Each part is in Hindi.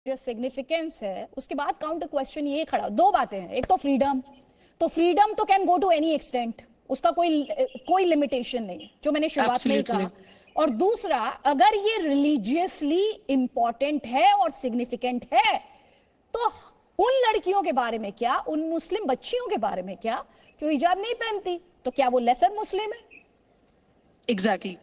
जो सिग्निफिकेंस है उसके बाद काउंटर क्वेश्चन ये खड़ा, दो बातें हैं। एक तो फ्रीडम तो can go to any extent, उसका कोई लिमिटेशन नहीं है, जो मैंने शुरुआत में ही कहा। और दूसरा, अगर ये रिलीजियसली इंपॉर्टेंट है और सिग्निफिकेंट है तो उन लड़कियों के बारे में क्या, उन मुस्लिम बच्चियों के बारे में क्या जो हिजाब नहीं पहनती, तो क्या वो लेसर मुस्लिम है? एग्जैक्टली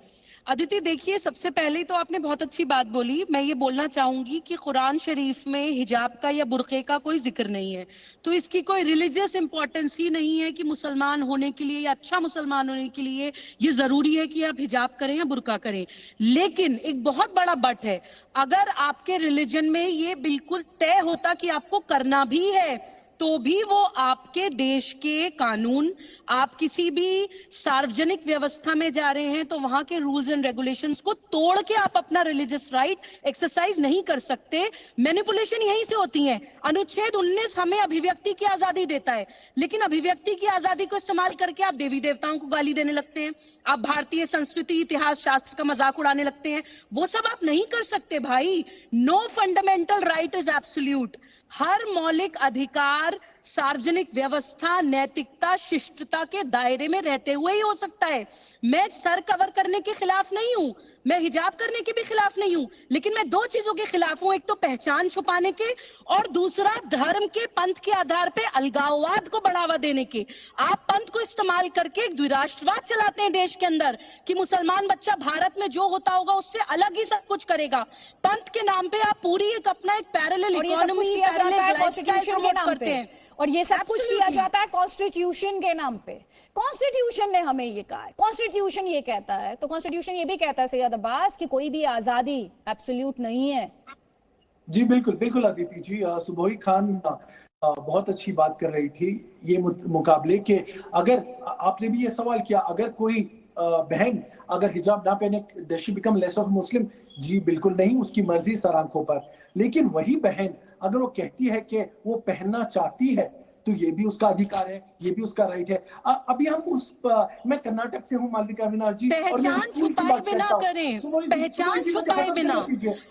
अदिति, देखिए, सबसे पहले तो आपने बहुत अच्छी बात बोली। मैं ये बोलना चाहूंगी कि कुरान शरीफ में हिजाब का या बुर्के का कोई जिक्र नहीं है, तो इसकी कोई रिलीजियस इंपॉर्टेंस ही नहीं है कि मुसलमान होने के लिए या अच्छा मुसलमान होने के लिए ये जरूरी है कि आप हिजाब करें या बुर्का करें। लेकिन एक बहुत बड़ा बट है, अगर आपके रिलीजन में ये बिल्कुल तय होता कि आपको करना भी है, तो भी वो आपके देश के कानून, आप किसी भी सार्वजनिक व्यवस्था में जा रहे हैं तो वहां के रूल्स एंड रेगुलेशंस को तोड़ के आप अपना रिलीजियस राइट एक्सरसाइज नहीं कर सकते। मैनिपुलेशन यहीं से होती है। अनुच्छेद 19 हमें अभिव्यक्ति की आजादी देता है, लेकिन अभिव्यक्ति की आजादी को इस्तेमाल करके आप देवी देवताओं को गाली देने लगते हैं, आप भारतीय संस्कृति इतिहास शास्त्र का मजाक उड़ाने लगते हैं। वो सब आप नहीं कर सकते भाई। No fundamental right is absolute. हर मौलिक अधिकार सार्वजनिक व्यवस्था, नैतिकता, शिष्टता के दायरे में रहते हुए ही हो सकता है। मैं सर कवर करने के खिलाफ नहीं हूं, मैं हिजाब करने के भी खिलाफ नहीं हूं, लेकिन मैं दो चीजों के खिलाफ हूं। एक तो पहचान छुपाने के, और दूसरा धर्म के, पंथ के आधार पे अलगाववाद को बढ़ावा देने के। आप पंथ को इस्तेमाल करके एक द्विराष्ट्रवाद चलाते हैं देश के अंदर कि मुसलमान बच्चा भारत में जो होता होगा उससे अलग ही सब कुछ करेगा। पंथ के नाम पे आप पूरी एक अपना एक parallel economy, parallel lifestyle promote करते हैं, और ये सब कुछ किया जाता है कॉन्स्टिट्यूशन के नाम पे। कॉन्स्टिट्यूशन ने हमें ये कहा है, कॉन्स्टिट्यूशन ये कहता है, तो कॉन्स्टिट्यूशन ये भी कहता है सैयद अब्बास कि कोई भी आजादी एब्सोल्यूट नहीं है। जी बिल्कुल बिल्कुल अदिति जी, सुबोही खान बहुत अच्छी बात कर रही थी ये मुकाबले के। अगर आपने भी ये सवाल किया, अगर कोई बहन अगर हिजाब ना पहने does she become less of Muslim? जी बिल्कुल नहीं, उसकी मर्जी सर आंखों पर। लेकिन वही बहन अगर वो कहती है कि वो पहनना चाहती है तो ये भी उसका अधिकार है, ये भी उसका राइट है। अभी हम मैं कर्नाटक से हूँ मालविका विनाश जी, पहचान छुपाए बिना करें, पहचान छुपाए बिना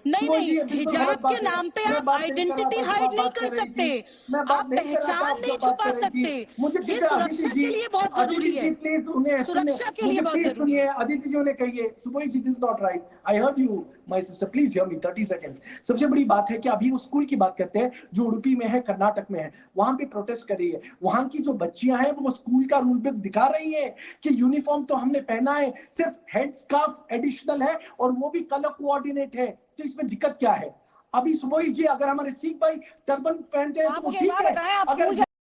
नहीं, हिजाब के नाम पे आप आइडेंटिटी हाइड नहीं कर सकते, आप पहचान नहीं छुपा सकते। ये सुरक्षा के लिए बहुत जरूरी है, सुरक्षा के लिए बहुत जरूरी है। अदिति जी ने कही, Subohi ji this not right, I heard you my sister, please hear me 30 seconds. सबसे बड़ी बात है कि अभी उस स्कूल की बात करते हैं जो उडुपी में है, कर्नाटक में है, वहां पे प्रोटेस्ट कर रही है। वहां की जो बच्चियां हैं वो स्कूल का रूल बुक दिखा रही है कि यूनिफॉर्म तो हमने पहना है, सिर्फ हेड स्कार्फ एडिशनल है और वो भी कलर कोऑर्डिनेट है, तो इसमें दिक्कत क्या है? अभी सुबोही जी, अगर हमारे सिख भाई टर्बन पहनते हैं तो ठीक है, अगर